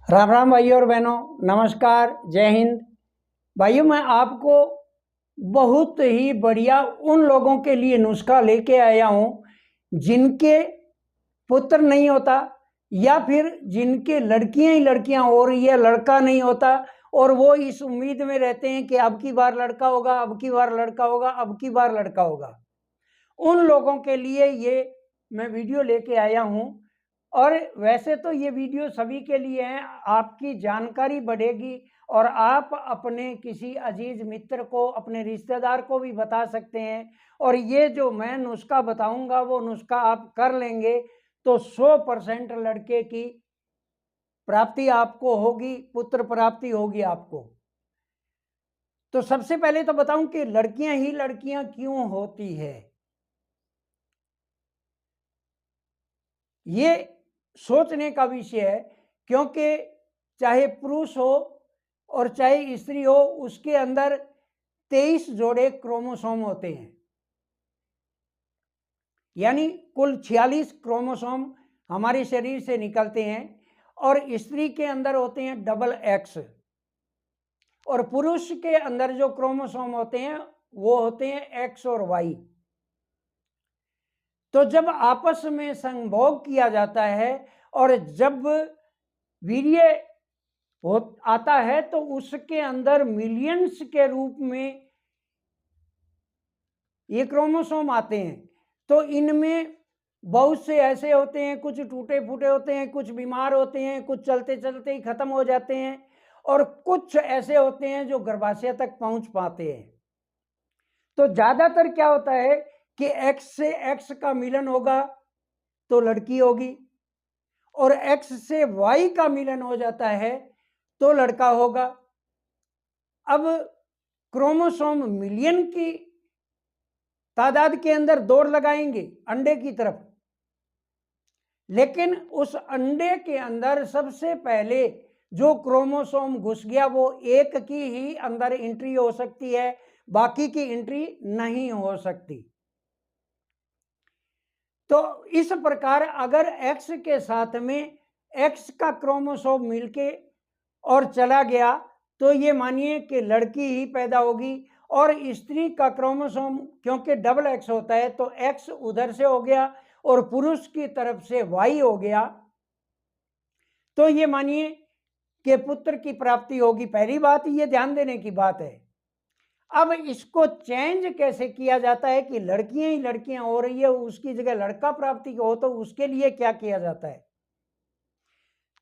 राम राम भाइयों और बहनों, नमस्कार, जय हिंद। भाइयों, मैं आपको बहुत ही बढ़िया उन लोगों के लिए नुस्खा लेके आया हूं जिनके पुत्र नहीं होता या फिर जिनके लड़कियां ही लड़कियां हो रही है, लड़का नहीं होता, और वो इस उम्मीद में रहते हैं कि अब की बार लड़का होगा, अब की बार लड़का होगा, अब की बार लड़का होगा। उन लोगों के लिए ये मैं वीडियो लेके आया हूं। और वैसे तो ये वीडियो सभी के लिए है, आपकी जानकारी बढ़ेगी और आप अपने किसी अजीज मित्र को, अपने रिश्तेदार को भी बता सकते हैं। और ये जो मैं नुस्खा बताऊंगा वो नुस्खा आप कर लेंगे तो 100% लड़के की प्राप्ति आपको होगी, पुत्र प्राप्ति होगी आपको। तो सबसे पहले तो बताऊं कि लड़कियां ही लड़कियां क्यों होती है। ये सोचने का विषय है, क्योंकि चाहे पुरुष हो और चाहे स्त्री हो, उसके अंदर 23 जोड़े क्रोमोसोम होते हैं, यानी कुल 46 क्रोमोसोम हमारे शरीर से निकलते हैं। और स्त्री के अंदर होते हैं डबल एक्स, और पुरुष के अंदर जो क्रोमोसोम होते हैं वो होते हैं एक्स और वाई। तो जब आपस में संभोग किया जाता है और जब वीर्य आता है तो उसके अंदर मिलियंस के रूप में ये क्रोमोसोम आते हैं। तो इनमें बहुत से ऐसे होते हैं, कुछ टूटे फूटे होते हैं, कुछ बीमार होते हैं, कुछ चलते चलते ही खत्म हो जाते हैं, और कुछ ऐसे होते हैं जो गर्भाशय तक पहुंच पाते हैं। तो ज्यादातर क्या होता है कि एक्स से एक्स का मिलन होगा तो लड़की होगी, और एक्स से वाई का मिलन हो जाता है तो लड़का होगा। अब क्रोमोसोम मिलियन की तादाद के अंदर दौड़ लगाएंगे अंडे की तरफ, लेकिन उस अंडे के अंदर सबसे पहले जो क्रोमोसोम घुस गया वो एक की ही अंदर एंट्री हो सकती है, बाकी की एंट्री नहीं हो सकती। तो इस प्रकार अगर एक्स के साथ में एक्स का क्रोमोसोम मिलके और चला गया तो ये मानिए कि लड़की ही पैदा होगी। और स्त्री का क्रोमोसोम क्योंकि डबल एक्स होता है तो एक्स उधर से हो गया और पुरुष की तरफ से वाई हो गया, तो ये मानिए कि पुत्र की प्राप्ति होगी। पहली बात ये ध्यान देने की बात है। अब इसको चेंज कैसे किया जाता है कि लड़कियां ही लड़कियां हो रही है, उसकी जगह लड़का प्राप्ति हो, तो उसके लिए क्या किया जाता है।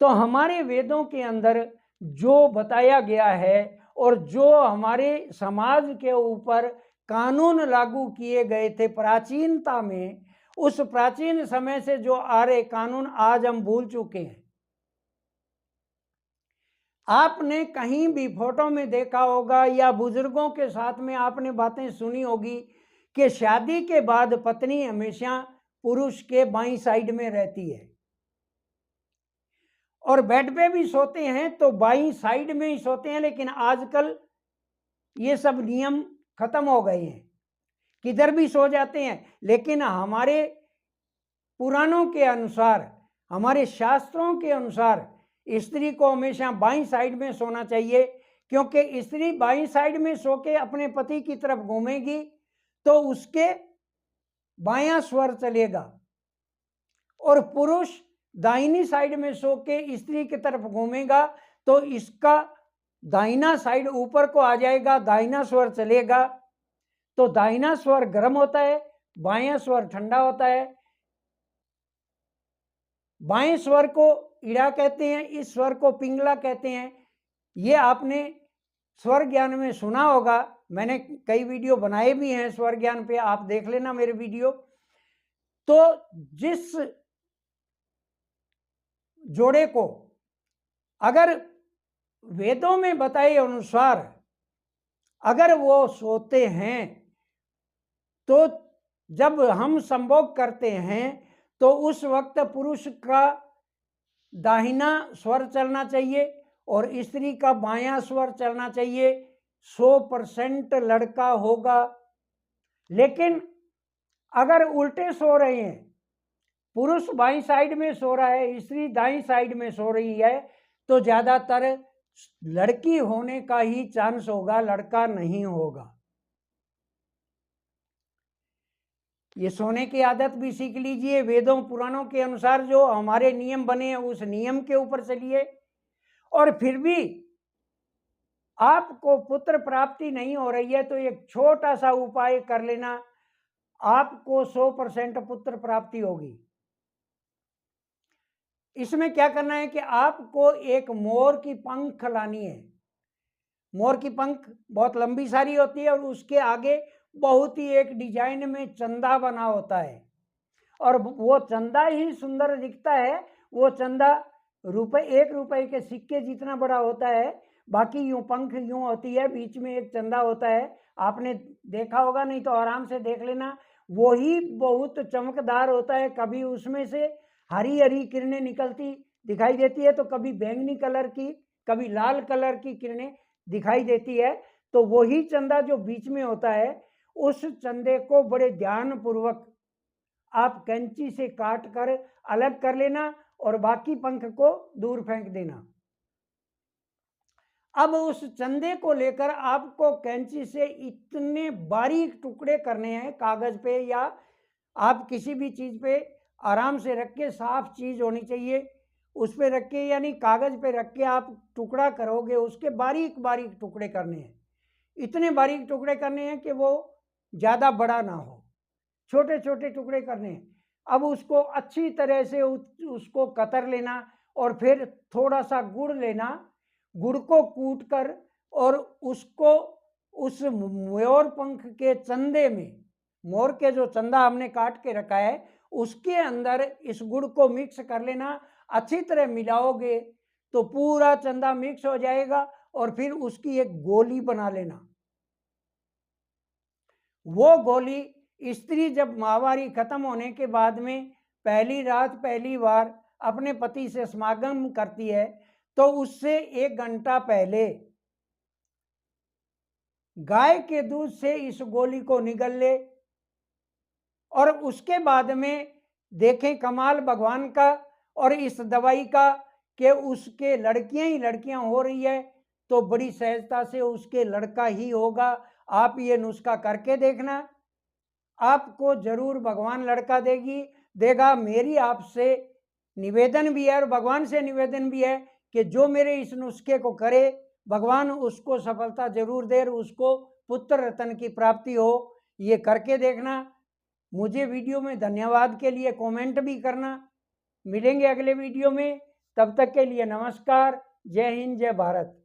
तो हमारे वेदों के अंदर जो बताया गया है और जो हमारे समाज के ऊपर कानून लागू किए गए थे प्राचीनता में, उस प्राचीन समय से जो आ रहे कानून आज हम भूल चुके हैं। आपने कहीं भी फोटो में देखा होगा या बुजुर्गों के साथ में आपने बातें सुनी होगी कि शादी के बाद पत्नी हमेशा पुरुष के बाईं साइड में रहती है, और बेड पे भी सोते हैं तो बाईं साइड में ही सोते हैं। लेकिन आजकल ये सब नियम खत्म हो गए हैं, किधर भी सो जाते हैं। लेकिन हमारे पुराणों के अनुसार, हमारे शास्त्रों के अनुसार स्त्री को हमेशा बाईं साइड में सोना चाहिए, क्योंकि स्त्री बाईं साइड में सो के अपने पति की तरफ घूमेगी तो उसके बायां स्वर चलेगा, और पुरुष दाहिनी साइड में सो के स्त्री की तरफ घूमेगा तो इसका दाहिना साइड ऊपर को आ जाएगा, दाहिना स्वर चलेगा। तो दाहिना स्वर गर्म होता है, बायां स्वर ठंडा होता है। बाएं स्वर को इड़ा कहते हैं, इस स्वर को पिंगला कहते हैं। ये आपने स्वर ज्ञान में सुना होगा, मैंने कई वीडियो बनाए भी हैं स्वर ज्ञान पे, आप देख लेना मेरे वीडियो। तो जिस जोड़े को अगर वेदों में बताए अनुसार अगर वो सोते हैं तो जब हम संभोग करते हैं तो उस वक्त पुरुष का दाहिना स्वर चलना चाहिए और स्त्री का बायां स्वर चलना चाहिए। 100% लड़का होगा। लेकिन अगर उल्टे सो रहे हैं, पुरुष बाईं साइड में सो रहा है, स्त्री दाईं साइड में सो रही है, तो ज़्यादातर लड़की होने का ही चांस होगा, लड़का नहीं होगा। ये सोने की आदत भी सीख लीजिए। वेदों पुराणों के अनुसार जो हमारे नियम बने हैं उस नियम के ऊपर चलिए। और फिर भी आपको पुत्र प्राप्ति नहीं हो रही है तो एक छोटा सा उपाय कर लेना, आपको 100% पुत्र प्राप्ति होगी। इसमें क्या करना है कि आपको एक मोर की पंख लानी है। मोर की पंख बहुत लंबी सारी होती है और उसके आगे बहुत ही एक डिजाइन में चंदा बना होता है और वो चंदा ही सुंदर दिखता है। वो चंदा ₹1 के सिक्के जितना बड़ा होता है। बाकी यूं पंख यूं होती है, बीच में एक चंदा होता है। आपने देखा होगा, नहीं तो आराम से देख लेना। वो ही बहुत चमकदार होता है। कभी उसमें से हरी हरी किरणें निकलती दिखाई देती है तो कभी बैंगनी कलर की, कभी लाल कलर की किरणें दिखाई देती है। तो वही चंदा जो बीच में होता है, उस चंदे को बड़े ध्यान पूर्वक आप कैंची से काट कर अलग कर लेना और बाकी पंख को दूर फेंक देना। अब उस चंदे को लेकर आपको कैंची से इतने बारीक टुकड़े करने हैं, कागज पे या आप किसी भी चीज पे आराम से रख के, साफ चीज होनी चाहिए उस पे रख के, यानी कागज पे रख के आप टुकड़ा करोगे, उसके बारीक बारीक टुकड़े करने हैं। इतने बारीक टुकड़े करने हैं कि वो ज्यादा बड़ा ना हो, छोटे छोटे टुकड़े करने हैं। अब उसको अच्छी तरह से उसको कतर लेना और फिर थोड़ा सा गुड़ लेना, गुड़ को कूट कर और उसको उस मोर पंख के चंदे में, मोर के जो चंदा हमने काट के रखा है उसके अंदर इस गुड़ को मिक्स कर लेना। अच्छी तरह मिलाओगे तो पूरा चंदा मिक्स हो जाएगा और फिर उसकी एक गोली बना लेना। वो गोली स्त्री जब माहवारी खत्म होने के बाद में पहली रात पहली बार अपने पति से समागम करती है तो उससे 1 घंटा पहले गाय के दूध से इस गोली को निगल ले और उसके बाद में देखें कमाल भगवान का और इस दवाई का कि उसके लड़कियां ही लड़कियां हो रही है तो बड़ी सहजता से उसके लड़का ही होगा। आप ये नुस्खा करके देखना, आपको जरूर भगवान लड़का देगा। मेरी आपसे निवेदन भी है और भगवान से निवेदन भी है कि जो मेरे इस नुस्खे को करे भगवान उसको सफलता जरूर दे, उसको पुत्र रत्न की प्राप्ति हो। ये करके देखना। मुझे वीडियो में धन्यवाद के लिए कमेंट भी करना। मिलेंगे अगले वीडियो में, तब तक के लिए नमस्कार। जय हिंद, जय भारत।